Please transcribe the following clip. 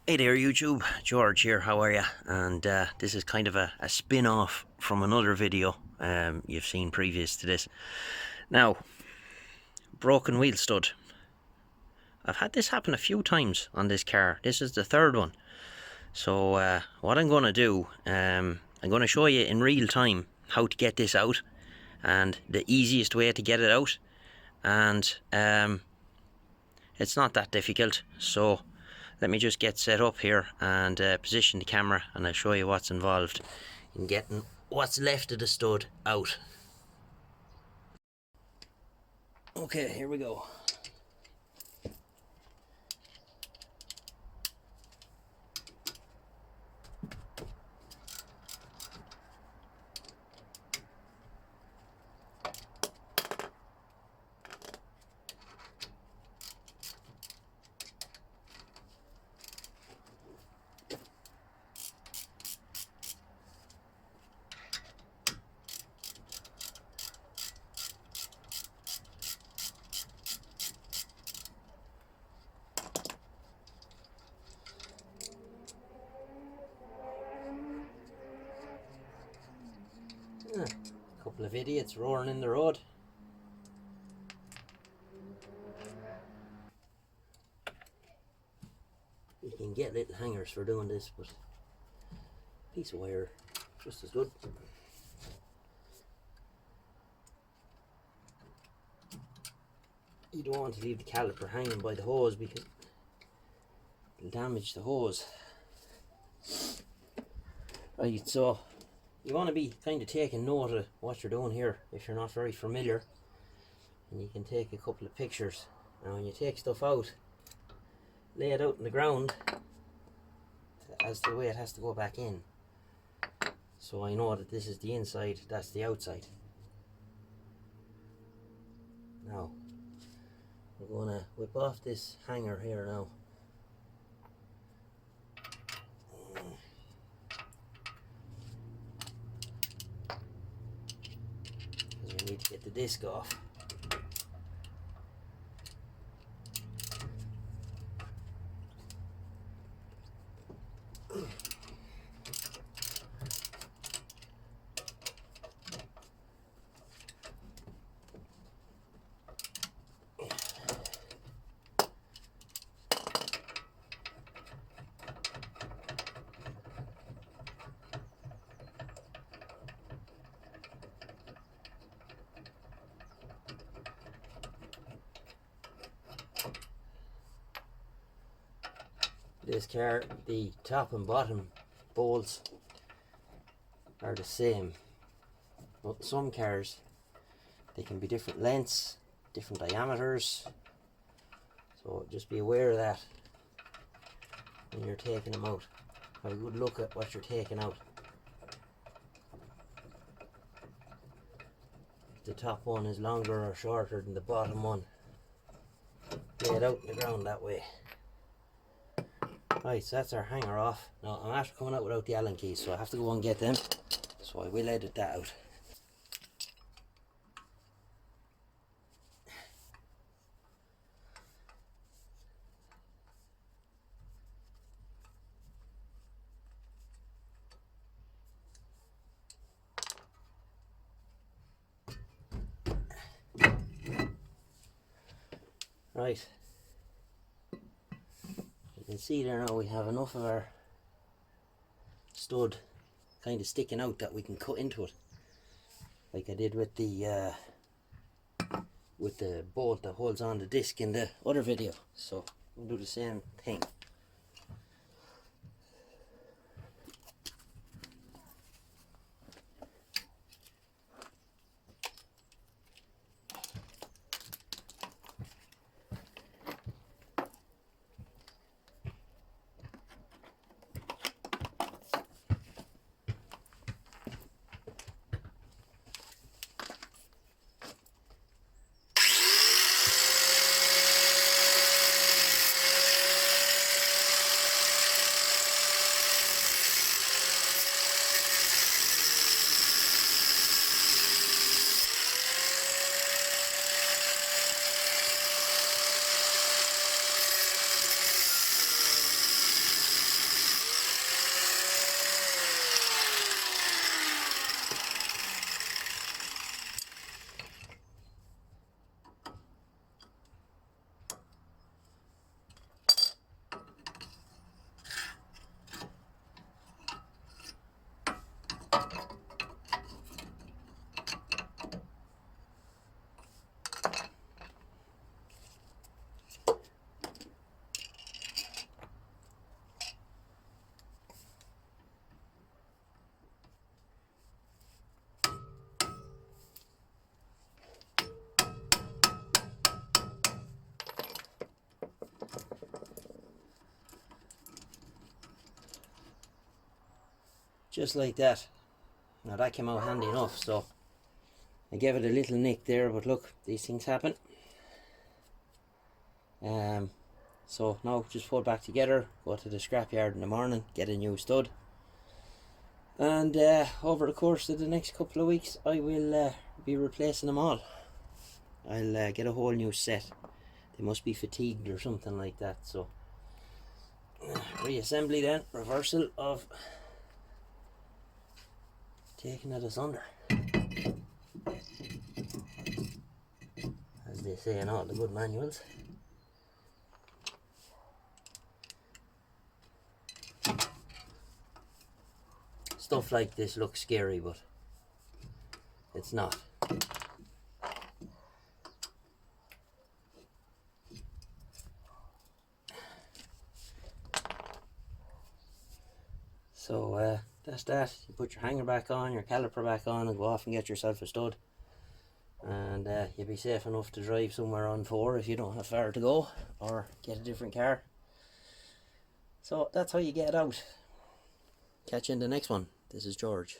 Hey there YouTube, George here, how are you? And this is kind of a spin-off from another video you've seen previous to this. Now, broken wheel stud. I've had this happen a few times on this car. This is the third one. So what I'm going to do, I'm going to show you in real time how to get this out and the easiest way to get it out. And it's not that difficult, so let me just get set up here and position the camera, and I'll show you what's involved in getting what's left of the stud out. Okay, here we go. A couple of idiots roaring in the road. You can get little hangers for doing this, but a piece of wire just as good. You don't want to leave the caliper hanging by the hose because it'll damage the hose. Right, so you want to be kind of taking note of what you're doing here if you're not very familiar, and you can take a couple of pictures. Now when you take stuff out, lay it out on the ground as the way it has to go back in, so I know that this is the inside, that's the outside. Now we're going to whip off this hanger here now. Because we need to get the disc off. This car, the top and bottom bolts are the same, but some cars, they can be different lengths, different diameters, so just be aware of that when you're taking them out. Have a good look at what you're taking out. If the top one is longer or shorter than the bottom one, lay it out on the ground that way. Right, so that's our hanger off. Now I'm after coming out without the Allen keys, so I have to go and get them. So I will edit that out. Right. You can see there now we have enough of our stud kind of sticking out that we can cut into it, like I did with the bolt that holds on the disc in the other video. So we'll do the same thing. just like that. Now that came out handy enough, so I gave it a little nick there, but look, these things happen. So now just put it back together, go to the scrapyard in the morning, get a new stud, and over the course of the next couple of weeks I will be replacing them all. I'll get a whole new set. They must be fatigued or something like that, so reassembly then, reversal of taking it asunder, as they say in all the good manuals. Stuff like this looks scary, but it's not. So that's that. You put your hanger back on, your caliper back on, and go off and get yourself a stud. And you'll be safe enough to drive somewhere on 4 if you don't have far to go, or get a different car. So that's how you get it out. Catch you in the next one. This is George.